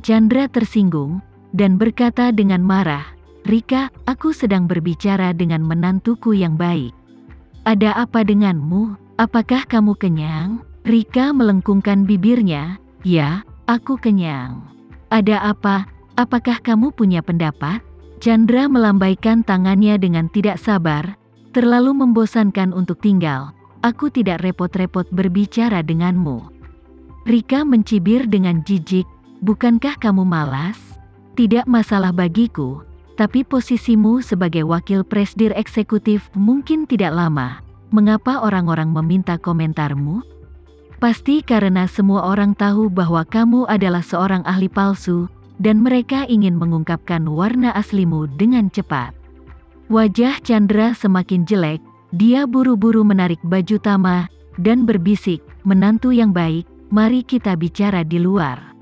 Chandra tersinggung dan berkata dengan marah, "Rika, aku sedang berbicara dengan menantuku yang baik. Ada apa denganmu? Apakah kamu kenyang?" Rika melengkungkan bibirnya, "Ya, aku kenyang." "Ada apa? Apakah kamu punya pendapat?" Chandra melambaikan tangannya dengan tidak sabar. "Terlalu membosankan untuk tinggal. Aku tidak repot-repot berbicara denganmu." Rika mencibir dengan jijik, "Bukankah kamu malas? Tidak masalah bagiku, tapi posisimu sebagai wakil presdir eksekutif mungkin tidak lama. Mengapa orang-orang meminta komentarmu? Pasti karena semua orang tahu bahwa kamu adalah seorang ahli palsu, dan mereka ingin mengungkapkan warna aslimu dengan cepat." Wajah Chandra semakin jelek, dia buru-buru menarik baju Tama, dan berbisik, "Menantu yang baik, mari kita bicara di luar."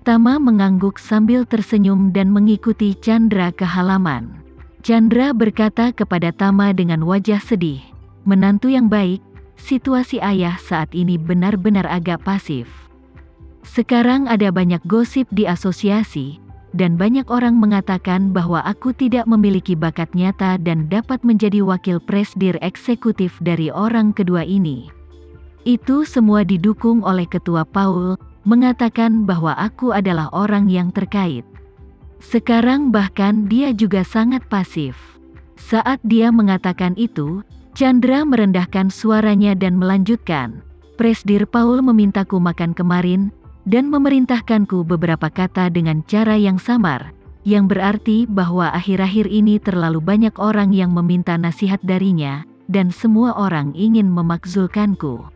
Tama mengangguk sambil tersenyum dan mengikuti Chandra ke halaman. Chandra berkata kepada Tama dengan wajah sedih, "Menantu yang baik, situasi ayah saat ini benar-benar agak pasif. Sekarang ada banyak gosip di asosiasi, dan banyak orang mengatakan bahwa aku tidak memiliki bakat nyata dan dapat menjadi wakil presdir eksekutif dari orang kedua ini. Itu semua didukung oleh Ketua Paul, mengatakan bahwa aku adalah orang yang terkait. Sekarang bahkan dia juga sangat pasif." Saat dia mengatakan itu, Chandra merendahkan suaranya dan melanjutkan, "Presdir Paul memintaku makan kemarin, dan memerintahkanku beberapa kata dengan cara yang samar, yang berarti bahwa akhir-akhir ini terlalu banyak orang yang meminta nasihat darinya, dan semua orang ingin memakzulkanku.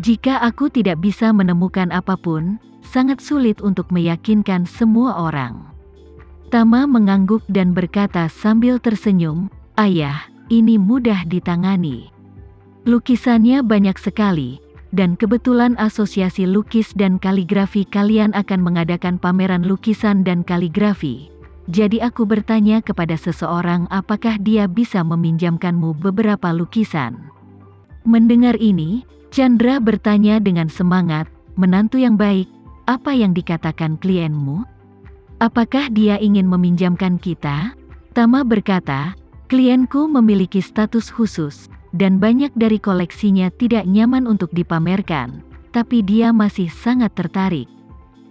Jika aku tidak bisa menemukan apapun, sangat sulit untuk meyakinkan semua orang." Tama mengangguk dan berkata sambil tersenyum, "Ayah, ini mudah ditangani. Lukisannya banyak sekali, dan kebetulan Asosiasi Lukis dan Kaligrafi kalian akan mengadakan pameran lukisan dan kaligrafi. Jadi aku bertanya kepada seseorang apakah dia bisa meminjamkanmu beberapa lukisan." Mendengar ini, Chandra bertanya dengan semangat, "Menantu yang baik, apa yang dikatakan klienmu? Apakah dia ingin meminjamkan kita?" Tama berkata, "Klienku memiliki status khusus, dan banyak dari koleksinya tidak nyaman untuk dipamerkan, tapi dia masih sangat tertarik.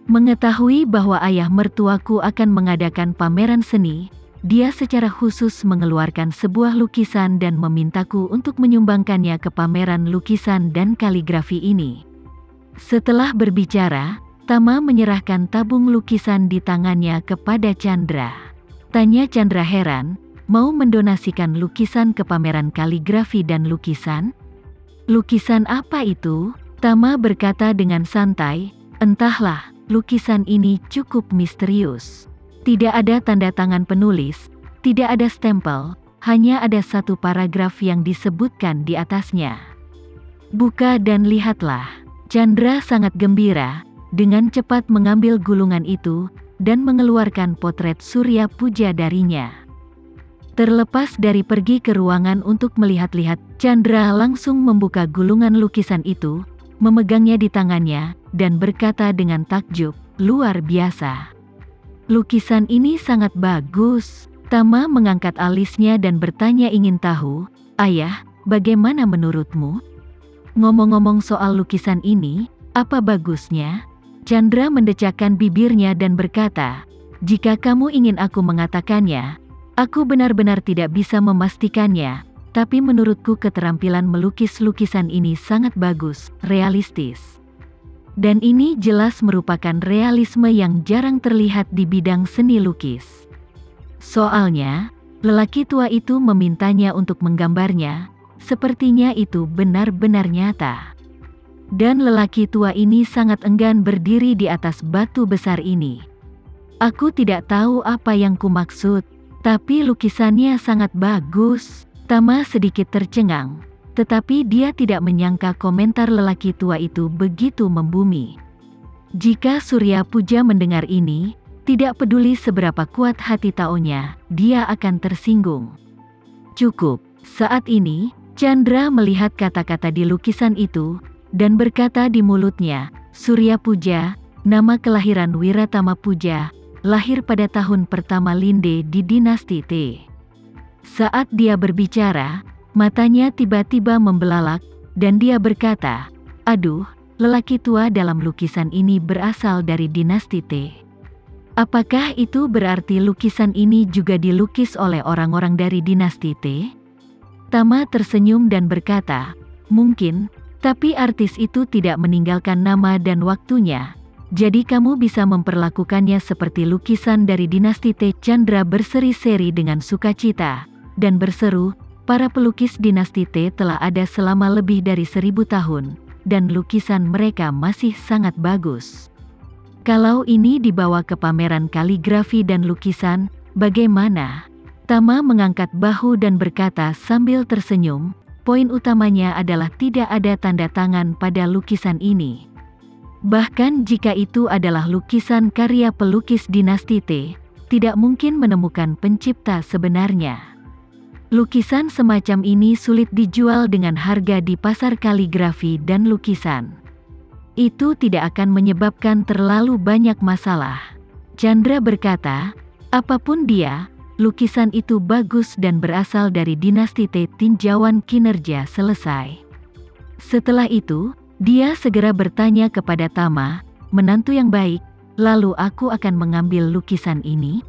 Mengetahui bahwa ayah mertuaku akan mengadakan pameran seni, dia secara khusus mengeluarkan sebuah lukisan dan memintaku untuk menyumbangkannya ke pameran lukisan dan kaligrafi ini." Setelah berbicara, Tama menyerahkan tabung lukisan di tangannya kepada Chandra. Tanya Chandra heran, "Mau mendonasikan lukisan ke pameran kaligrafi dan lukisan? Lukisan apa itu?" Tama berkata dengan santai, "Entahlah, lukisan ini cukup misterius. Tidak ada tanda tangan penulis, tidak ada stempel, hanya ada satu paragraf yang disebutkan di atasnya. Buka dan lihatlah." Chandra sangat gembira, dengan cepat mengambil gulungan itu, dan mengeluarkan potret Surya Puja darinya. Terlepas dari pergi ke ruangan untuk melihat-lihat, Chandra langsung membuka gulungan lukisan itu, memegangnya di tangannya, dan berkata dengan takjub, "Luar biasa. Lukisan ini sangat bagus." Tama mengangkat alisnya dan bertanya ingin tahu, "Ayah, bagaimana menurutmu? Ngomong-ngomong soal lukisan ini, apa bagusnya?" Chandra mendecakkan bibirnya dan berkata, "Jika kamu ingin aku mengatakannya, aku benar-benar tidak bisa memastikannya, tapi menurutku keterampilan melukis lukisan ini sangat bagus, realistis. Dan ini jelas merupakan realisme yang jarang terlihat di bidang seni lukis. Soalnya, lelaki tua itu memintanya untuk menggambarnya, sepertinya itu benar-benar nyata. Dan lelaki tua ini sangat enggan berdiri di atas batu besar ini. Aku tidak tahu apa yang kumaksud, tapi lukisannya sangat bagus." Tama sedikit tercengang, tetapi dia tidak menyangka komentar lelaki tua itu begitu membumi. Jika Surya Puja mendengar ini, tidak peduli seberapa kuat hati Taonya, dia akan tersinggung. Cukup, saat ini, Chandra melihat kata-kata di lukisan itu, dan berkata di mulutnya, "Surya Puja, Nama kelahiran Wiratama Puja, lahir pada tahun pertama Linde di dinasti T. Saat dia berbicara, matanya tiba-tiba membelalak, dan dia berkata, "Aduh, lelaki tua dalam lukisan ini berasal dari dinasti T. Apakah itu berarti lukisan ini juga dilukis oleh orang-orang dari dinasti T?" Tama tersenyum dan berkata, "Mungkin, tapi artis itu tidak meninggalkan nama dan waktunya. Jadi kamu bisa memperlakukannya seperti lukisan dari dinasti T." Chandra berseri-seri dengan sukacita, dan berseru, "Para pelukis dinasti T telah ada selama lebih dari 1000 tahun, dan lukisan mereka masih sangat bagus. Kalau ini dibawa ke pameran kaligrafi dan lukisan, bagaimana?" Tama mengangkat bahu dan berkata sambil tersenyum, "Poin utamanya adalah tidak ada tanda tangan pada lukisan ini. Bahkan jika itu adalah lukisan karya pelukis dinasti T, tidak mungkin menemukan pencipta sebenarnya. Lukisan semacam ini sulit dijual dengan harga di pasar kaligrafi dan lukisan. Itu tidak akan menyebabkan terlalu banyak masalah." Chandra berkata, "Apapun dia, lukisan itu bagus dan berasal dari dinasti T." Tinjauan kinerja selesai. Setelah itu, dia segera bertanya kepada Tama, "Menantu yang baik, lalu aku akan mengambil lukisan ini?"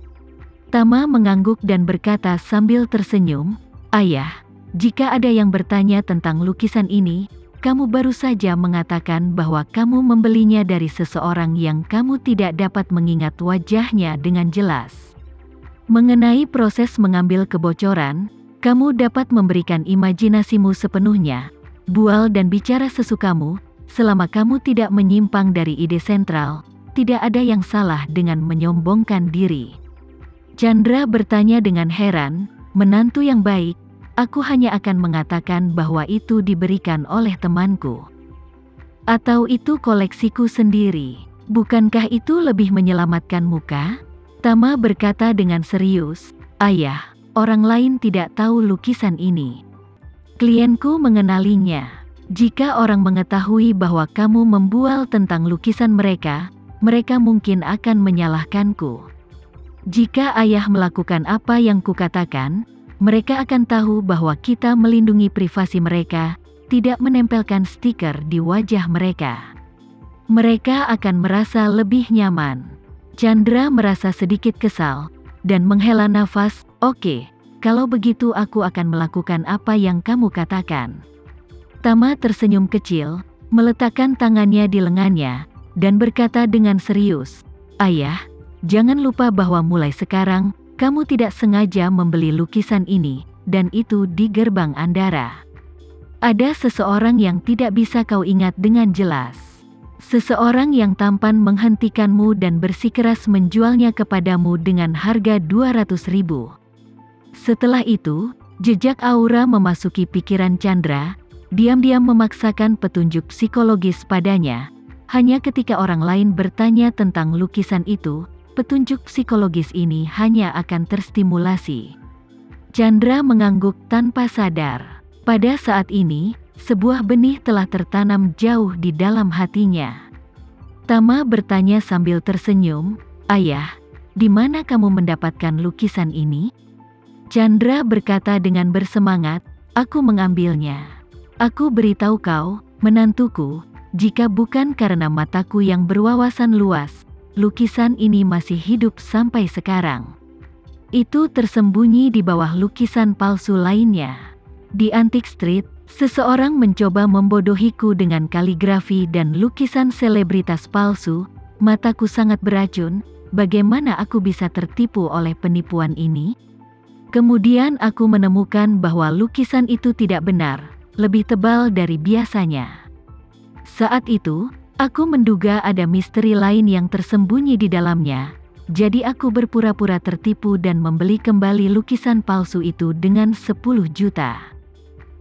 Tama mengangguk dan berkata sambil tersenyum, "Ayah, jika ada yang bertanya tentang lukisan ini, kamu baru saja mengatakan bahwa kamu membelinya dari seseorang yang kamu tidak dapat mengingat wajahnya dengan jelas. Mengenai proses mengambil kebocoran, kamu dapat memberikan imajinasimu sepenuhnya, bual dan bicara sesukamu, selama kamu tidak menyimpang dari ide sentral. Tidak ada yang salah dengan menyombongkan diri." Chandra bertanya dengan heran, "Menantu yang baik, aku hanya akan mengatakan bahwa itu diberikan oleh temanku. Atau itu koleksiku sendiri. Bukankah itu lebih menyelamatkan muka?" Tama berkata dengan serius, "Ayah, orang lain tidak tahu lukisan ini. Klienku mengenalinya. Jika orang mengetahui bahwa kamu membual tentang lukisan mereka, mereka mungkin akan menyalahkanku. Jika ayah melakukan apa yang kukatakan, mereka akan tahu bahwa kita melindungi privasi mereka, tidak menempelkan stiker di wajah mereka. Mereka akan merasa lebih nyaman." Chandra merasa sedikit kesal, dan menghela nafas, "Oke, kalau begitu aku akan melakukan apa yang kamu katakan." Tama tersenyum kecil, meletakkan tangannya di lengannya, dan berkata dengan serius, "Ayah, jangan lupa bahwa mulai sekarang, kamu tidak sengaja membeli lukisan ini, dan itu di gerbang Andara. Ada seseorang yang tidak bisa kau ingat dengan jelas. Seseorang yang tampan menghentikanmu dan bersikeras menjualnya kepadamu dengan harga 200.000. Setelah itu, jejak aura memasuki pikiran Chandra, diam-diam memaksakan petunjuk psikologis padanya. Hanya ketika orang lain bertanya tentang lukisan itu, petunjuk psikologis ini hanya akan terstimulasi. Chandra mengangguk tanpa sadar. Pada saat ini, sebuah benih telah tertanam jauh di dalam hatinya. Tama bertanya sambil tersenyum, "Ayah, di mana kamu mendapatkan lukisan ini?" Chandra berkata dengan bersemangat, "Aku mengambilnya. Aku beritahu kau, menantuku, jika bukan karena mataku yang berwawasan luas, lukisan ini masih hidup sampai sekarang. Itu tersembunyi di bawah lukisan palsu lainnya. Di Antique Street, seseorang mencoba membodohiku dengan kaligrafi dan lukisan selebritas palsu. Mataku sangat beracun, bagaimana aku bisa tertipu oleh penipuan ini? Kemudian aku menemukan bahwa lukisan itu tidak benar, lebih tebal dari biasanya. Saat itu, aku menduga ada misteri lain yang tersembunyi di dalamnya, jadi aku berpura-pura tertipu dan membeli kembali lukisan palsu itu dengan 10 juta.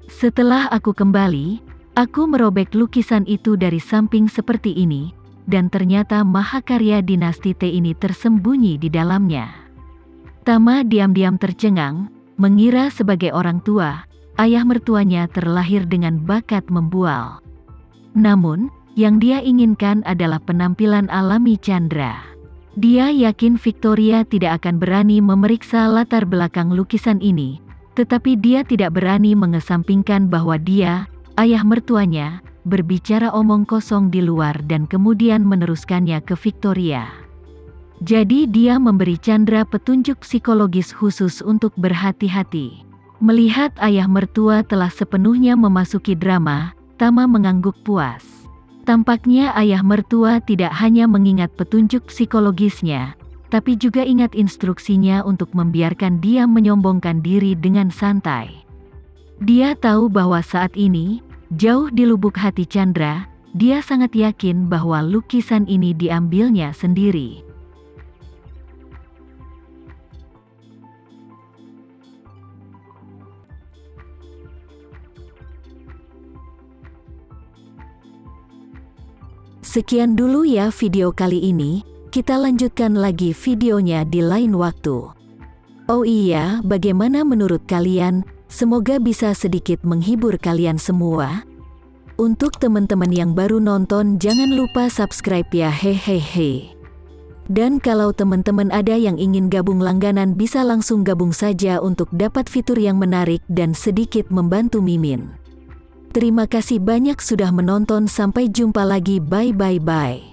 Setelah aku kembali, aku merobek lukisan itu dari samping seperti ini, dan ternyata mahakarya dinasti T ini tersembunyi di dalamnya." Tama diam-diam tercengang, mengira sebagai orang tua, ayah mertuanya terlahir dengan bakat membual. Namun, Yang dia inginkan adalah penampilan alami Chandra. Dia yakin Victoria tidak akan berani memeriksa latar belakang lukisan ini, tetapi dia tidak berani mengesampingkan bahwa dia, ayah mertuanya, berbicara omong kosong di luar dan kemudian meneruskannya ke Victoria. Jadi dia memberi Chandra petunjuk psikologis khusus untuk berhati-hati. Melihat ayah mertua telah sepenuhnya memasuki drama, Tama mengangguk puas. Tampaknya ayah mertua tidak hanya mengingat petunjuk psikologisnya, tapi juga ingat instruksinya untuk membiarkan dia menyombongkan diri dengan santai. Dia tahu bahwa saat ini, jauh di lubuk hati Chandra, dia sangat yakin bahwa lukisan ini diambilnya sendiri. Sekian dulu ya video kali ini, kita lanjutkan lagi videonya di lain waktu. Oh iya, bagaimana menurut kalian? Semoga bisa sedikit menghibur kalian semua. Untuk teman-teman yang baru nonton, jangan lupa subscribe ya, hehehe. Dan kalau teman-teman ada yang ingin gabung langganan, bisa langsung gabung saja untuk dapat fitur yang menarik dan sedikit membantu Mimin. Terima kasih banyak sudah menonton, sampai jumpa lagi, bye.